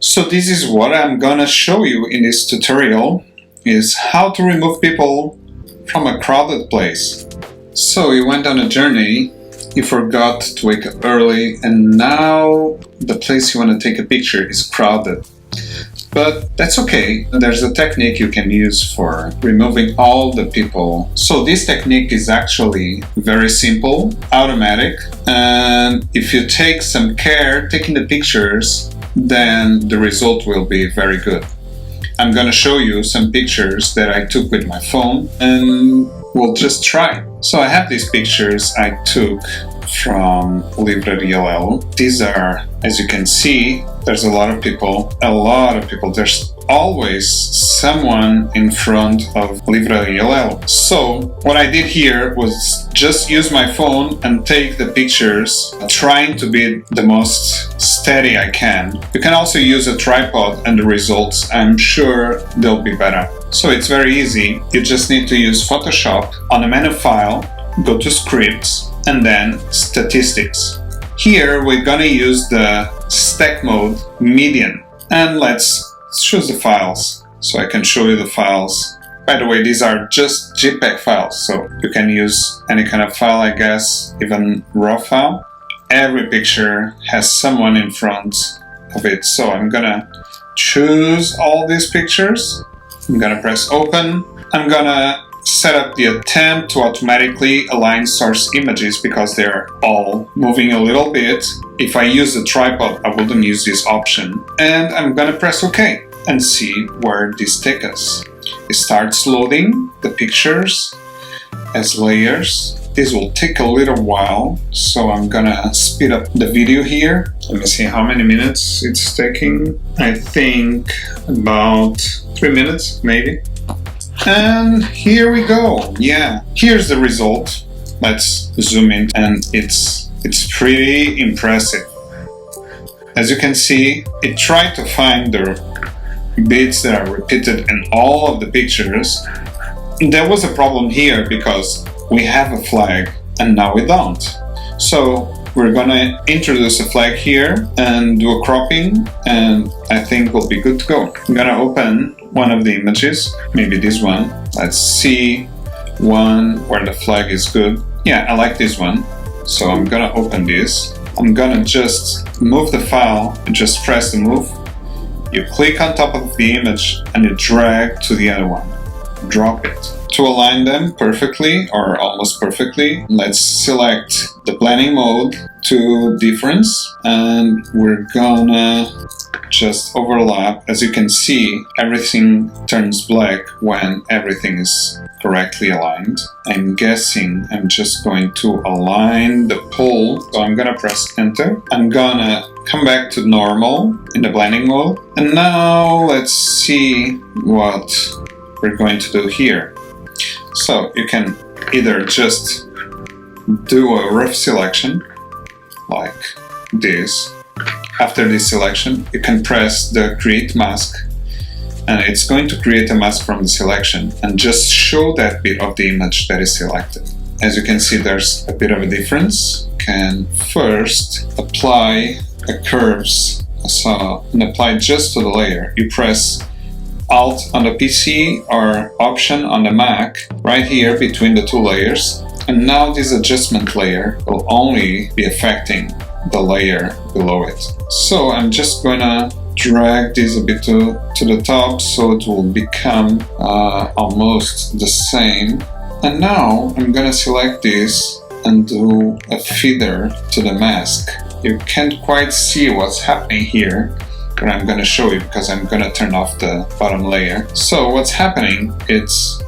So this is what I'm gonna show you in this tutorial, is how to remove people from a crowded place. So you went on a journey, you forgot to wake up early, and now the place you want to take a picture is crowded. But that's okay, there's a technique you can use for removing all the people. So this technique is actually very simple, automatic, and if you take some care taking the pictures, then the result will be very good. I'm gonna show you some pictures that I took with my phone and we'll just try. So I have these pictures I took from Livraria. These are, as you can see, there's a lot of people. There's always someone in front of Livraria. So what I did here was just use my phone and take the pictures, trying to be the most steady I can. You can also use a tripod and the results, I'm sure they'll be better. So it's very easy. You just need to use Photoshop. On the menu file, go to scripts and then statistics. Here we're gonna use the stack mode median, and let's choose the files so I can show you the files. By the way, these are just JPEG files, so you can use any kind of file, I guess, even RAW file. Every picture has someone in front of it, so I'm gonna choose all these pictures. I'm gonna press open. I'm gonna set up the attempt to automatically align source images because they're all moving a little bit. If I use the tripod, I wouldn't use this option. And I'm gonna press OK and see where this takes us. It starts loading the pictures as layers. This will take a little while, so I'm gonna speed up the video here. Let me see how many minutes it's taking. I think about 3 minutes, maybe. And here we go. Yeah, here's the result. Let's zoom in, and it's pretty impressive. As you can see, it tried to find the bits that are repeated in all of the pictures. There was a problem here because we have a flag and now we don't. So we're gonna introduce a flag here and do a cropping, and I think we'll be good to go. I'm gonna open one of the images, maybe this one. Let's see one where the flag is good. Yeah, I like this one. So I'm gonna open this. I'm gonna just move the file and just press the move. You click on top of the image and you drag to the other one. Drop it. To align them perfectly or almost perfectly, let's select the blending mode to difference, and we're gonna just overlap. As you can see, everything turns black when everything is correctly aligned. I'm guessing I'm just going to align the pole, so I'm gonna press enter. I'm gonna come back to normal in the blending mode, and now let's see what we're going to do here. So you can either just do a rough selection like this. After this selection, you can press the create mask, and it's going to create a mask from the selection and just show that bit of the image that is selected. As you can see, there's a bit of a difference. You can first apply a curves, and apply just to the layer. You press Alt on the PC or Option on the Mac, right here between the two layers. And now this adjustment layer will only be affecting the layer below it. So I'm just gonna drag this a bit to the top so it will become almost the same. And now I'm gonna select this and do a feather to the mask. You can't quite see what's happening here, but I'm gonna show you because I'm gonna turn off the bottom layer. So what's happening,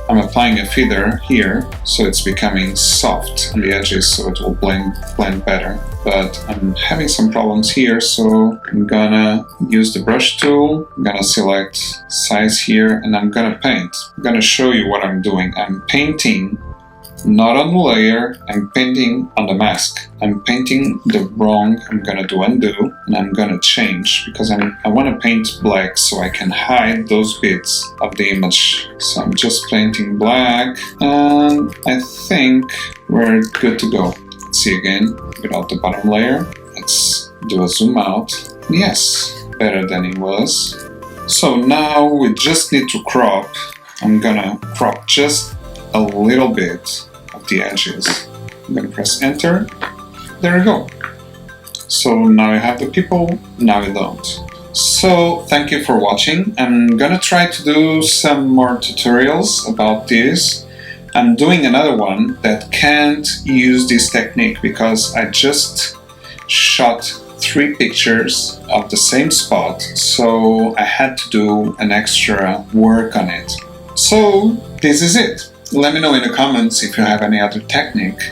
I'm applying a feather here, so it's becoming soft on the edges, so it will blend better. But I'm having some problems here, so I'm gonna use the brush tool. I'm gonna select size here, and I'm gonna paint. I'm gonna show you what I'm doing. I'm painting not on the layer, I'm painting on the mask. I'm painting the wrong, I'm gonna do undo, and I'm gonna change because I wanna paint black so I can hide those bits of the image. So I'm just painting black, and I think we're good to go. Let's see again, without the bottom layer. Let's do a zoom out. Yes, better than it was. So now we just need to crop. I'm gonna crop just a little bit of the edges. I'm gonna press enter. There we go. So now you have the people, now you don't. So thank you for watching. I'm gonna try to do some more tutorials about this. I'm doing another one that can't use this technique because I just shot 3 pictures of the same spot, so I had to do an extra work on it. So this is it. Let me know in the comments if you have any other technique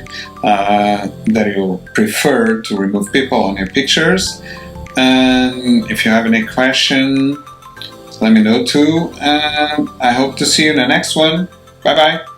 that you prefer to remove people on your pictures. And if you have any question, let me know too. And I hope to see you in the next one. Bye bye.